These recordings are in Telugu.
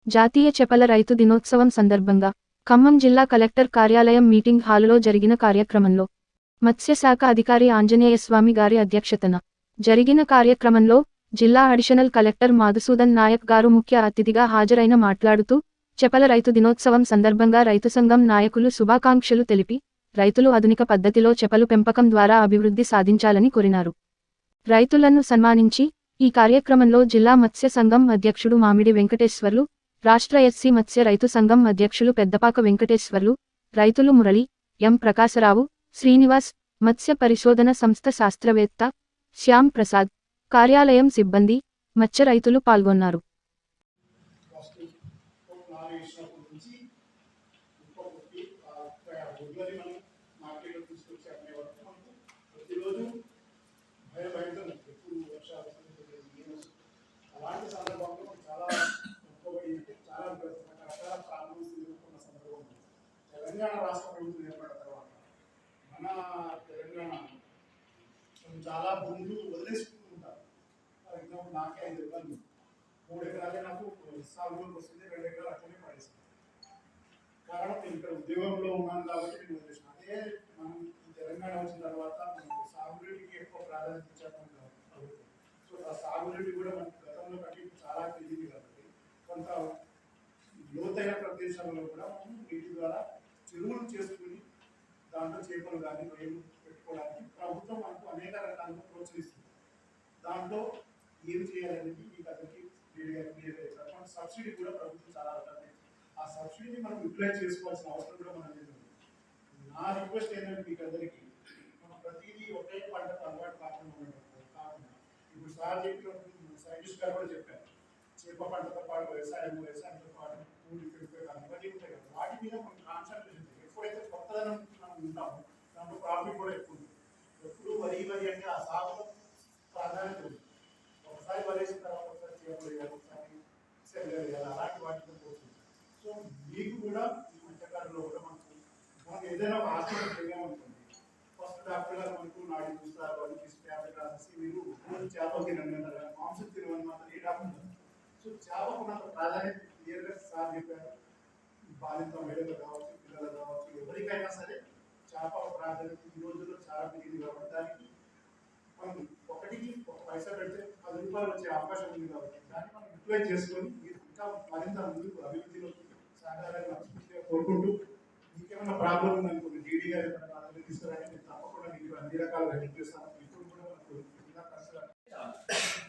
జాతీయ చేపల రైతు దినోత్సవం సందర్భంగా ఖమ్మం జిల్లా కలెక్టర్ కార్యాలయం మీటింగ్ హాలులో జరిగిన కార్యక్రమంలో మత్స్యశాఖ అధికారి ఆంజనేయస్వామి గారి అధ్యక్షతన జరిగిన కార్యక్రమంలో జిల్లా అడిషనల్ కలెక్టర్ మధుసూదన్ నాయక్ గారు ముఖ్య అతిథిగా హాజరైన మాట్లాడుతూ చేపల రైతు దినోత్సవం సందర్భంగా రైతు సంఘం నాయకులు శుభాకాంక్షలు తెలిపి రైతులు ఆధునిక పద్ధతిలో చేపలు పెంపకం ద్వారా అభివృద్ధి సాధించాలని కోరినారు. రైతులను సన్మానించి ఈ కార్యక్రమంలో జిల్లా మత్స్య సంఘం అధ్యక్షుడు మామిడి వెంకటేశ్వర్లు, రాష్ట్ర ఎస్సీ మత్స్య రైతు సంఘం అధ్యక్షులు పెద్దపాక వెంకటేశ్వర్లు, రైతులు మురళి, ఎం ప్రకాశరావు, శ్రీనివాస్, మత్స్య పరిశోధన సంస్థ శాస్త్రవేత్త శ్యామ్ ప్రసాద్, కార్యాలయం సిబ్బంది, మత్స్య రైతులు పాల్గొన్నారు. అలాంటి సందర్భంలో చాలా చాలా రకరకాల ప్రాబ్లమ్స్ ఎదుర్కొన్న సందర్భం ఉంది. తెలంగాణ రాష్ట్ర ప్రభుత్వం ఏర్పడిన తర్వాత మన తెలంగాణ చాలా భూములు వదిలేసుకుంటూ ఉంటారు. ఫర్ ఎగ్జాంపుల్ నాకే 5 ఎకరాలు, 3 ఎకరాలే నాకు సాగులోకి వస్తుంది, 2 ఎకరాలు అట్లనే పడేస్తుంది. కారణం నేను ఇక్కడ ఉద్యోగంలో ఉన్నాను కాబట్టి నేను వదిలేసిన. అదే మనం తెలంగాణ వచ్చిన తర్వాత మనకు సాగునీటికి ఎక్కువ ప్రాధాన్యత ఇచ్చాము ప్రభుత్వం. సో ఆ సాగునీటి కూడా మనకు గతంలో కంటే చాలా పెరిగింది కాబట్టి కొంత లోతైన ప్రదేశాలలో కూడా మనం నీటి ద్వారా చెరువులు చేసుకుని దాంట్లో చేపలు కానీ రొయ్యలు పెట్టుకోవడానికి ప్రభుత్వం మనకు అనేక రకాలుగా ప్రోత్సహిస్తుంది. దాంట్లో ఏం చేయాలనేది మీకు అందరికీ క్లియర్గా సబ్సిడీ కూడా ప్రభుత్వం చాలా రకాలు. ఆ సబ్సిడీని మనం యూటిలైజ్ చేసుకోవాల్సిన అవసరం కూడా మనం లేదు. నా రిక్వెస్ట్ ఏంటంటే మీకు అందరికీ మనం ప్రతిదీ ఒకే పంటకు అలవాటు కాకుండా ఇప్పుడు సార్ చెప్పినప్పుడు సైంటిస్ట్ గారు కూడా చెప్పారు, చేప పంటతో పాటు వ్యవసాయంతో పాటు ఇవన్నీ ఉంటాయి కదా, వాటి మీద మనం కాన్సన్ట్రేషన్ చేయాలి. ఎప్పుడైతే కొత్తదనం మనం ఉంటామో దాంట్లో ప్రాఫిట్ కూడా ఎక్కువ ఉంటుంది. ఎప్పుడు వరి అంటే ఆ సాగులో ప్రాధాన్యత ఉంది. ఒకసారి వరేసిన తర్వాత ఒకసారి చేపలు వేయాలి, ఒకసారి సెల్ వేయాలి, అలాంటి వాటితో పోతుంది. సో మీకు కూడా ఈ మధ్యకాలంలో కూడా మనకు ఏదైనా ఒక హాస్పిటల్ తెలియాలనుకోండి, ఫస్ట్ డాక్టర్ గారు మనకు నాడి చూస్తారు, వాళ్ళు తీసి ట్యాబ్లెట్ రాసేసి మీరు చేపలు తినండి అంటారు, మాంసం తినమని మాత్రం ఏ డాక్టర్ ఉంటారు. సో చేపకు ఉన్నంత ప్రాధాన్యత క్లియర్గా సార్ చెప్పారు. బాలింత మహిళలు కావచ్చు, పిల్లలు కావచ్చు, ఎవరికైనా సరే చేప ప్రాధాన్యత ఈ రోజుల్లో చాలా పెరిగింది కాబట్టి దానికి మనం ఒకటికి ఒక పైసా పెడితే 10 రూపాయలు వచ్చే అవకాశం ఉంది కాబట్టి దాన్ని మనం యూటిలైజ్ చేసుకొని మీరు ఇంకా మరింత ముందుకు అభివృద్ధిలో సహకారాన్ని కోరుకుంటూ మీకేమైనా ప్రాబ్లం ఉందనుకోండి డీడీ గారు తీసుకురండి, నేను తప్పకుండా మీకు అన్ని రకాలుగా హెల్ప్ చేస్తాను. ఇప్పుడు కూడా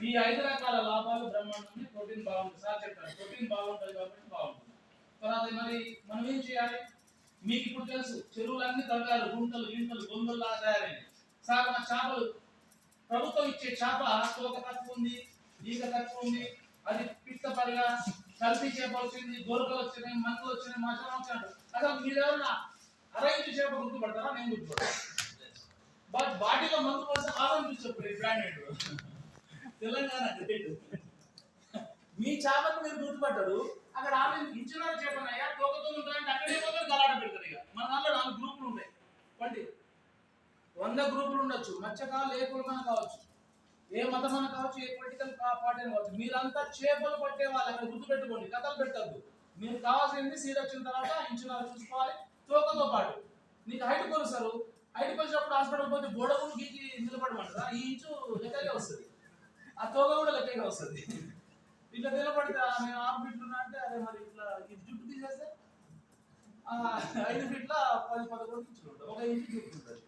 ఈ 5 రకాల లాభాలు బ్రహ్మాండంగా ప్రోటీన్ బాగుంటుంది. సార్ చెప్పారు ప్రోటీన్ బాగుంటుంది కాబట్టి బాగుంటుంది. తర్వాత మరి మనం ఏం చేయాలి? మీకు ఇప్పుడు తెలుసు చెరువులన్నీ తవ్వారు, గుంటలు గొంతుల్లా తయారైంది. సార్ మన చేపలు ప్రభుత్వం ఇచ్చే చేప తోక తక్కువ ఉంది, ఈగ తక్కువ ఉంది, అది పిట్టపరిగా కలిపి చేప వచ్చింది, గొరకలు వచ్చినాయి, మంటలు వచ్చినాయి, మసాలా వచ్చినట్టు. అసలు మీరు ఎవరైనా అరైంటి చేప గుర్తుపడతారా? నేను గుర్తుపడతాను. బట్ బాడీలో మందు కోసం ఆలోచించప్పుడు బ్రాండెడ్ తెలంగాణ మీ చేపను మీరు గుర్తుపడ్డారు. అక్కడ ఆమె ఇచ్చిన చేపనయ్యా తోకతో ఉంటాయంటే అక్కడే పోతే గలాట పెడతారు. ఇక మన దాంట్లో 4 గ్రూపులు ఉంటాయి. 100 గ్రూపులు ఉండొచ్చు. మత్స్యకారులు ఏ కులమైన కావచ్చు, ఏ మతమైన కావచ్చు, ఏ పొలిటికల్ పార్టీ కావచ్చు. మీరంతా చేపలు పట్టే వాళ్ళు అక్కడ గుర్తుపెట్టుకోండి, కథలు పెట్టద్దు. మీరు కావాల్సింది సీడ్ వచ్చిన తర్వాత ఇంచున్నారు చూసుకోవాలి. తోకతో పాటు నీకు హైట్ కొలుస్తారు. హైట్ కొలిసినప్పుడు హాస్పిటల్ పోతే గోడకు గీకి నిలబడమంటారా? ఈ ఇంచు లెక్కగా వస్తుంది, ఆ తోక కూడా లెక్కగా వస్తుంది. ఇట్లా నిలబడితే నేను 6 ఫీట్లు ఉన్నా అంటే అదే మరి ఇట్లా ఈ జుట్టు తీసేస్తే 5 ఫీట్ల 10-11 ఇంచులు ఉంటుంది, 1 ఇంచు జుట్టు ఉంటుంది.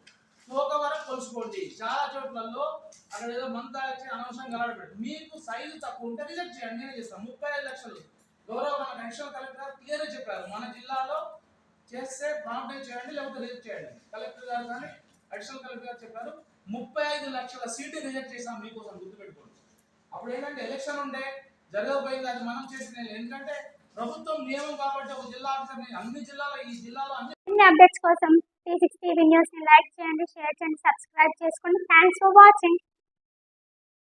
తోక వరకు కొలుసుకోండి. చాలా చోట్లలో అక్కడ ఏదో మంతా వచ్చి అనవసరం గలాడబెట్టు. మీకు సైజు తక్కువ ఉంటే రిజెక్ట్ చేయండి, నేనే చేస్తాను. 35 లక్షలు గౌరవ మన అడిషనల్ కలెక్టర్ గారు క్లియర్గా చెప్పారు. మన జిల్లాలో చేస్తే ప్రాంప్ట్ చేయండి, లేకపోతే రిజెక్ట్ చేయండి. కలెక్టర్ గారు కానీ అడిషనల్ కలెక్టర్ గారు చెప్పారు. 35 లక్షల సీటు రిజెక్ట్ చేసాం మీకోసం, గుర్తుపెట్టుకోండి. అప్పుడు ఏంటంటే ఎలక్షన్ ఉంటే జరగకపోయింది, అది మనం చేసిన. ఎందుకంటే ప్రభుత్వం నియమం కాబట్టి ఒక జిల్లా ఆఫీసర్ అన్ని జిల్లాలో ఈ జిల్లాలో అన్ని అప్డేట్స్ కోసం 360 న్యూస్ ని లైక్ చేయండి, షేర్ చేయండి, సబ్స్క్రైబ్ చేసుకోండి. Thanks for watching.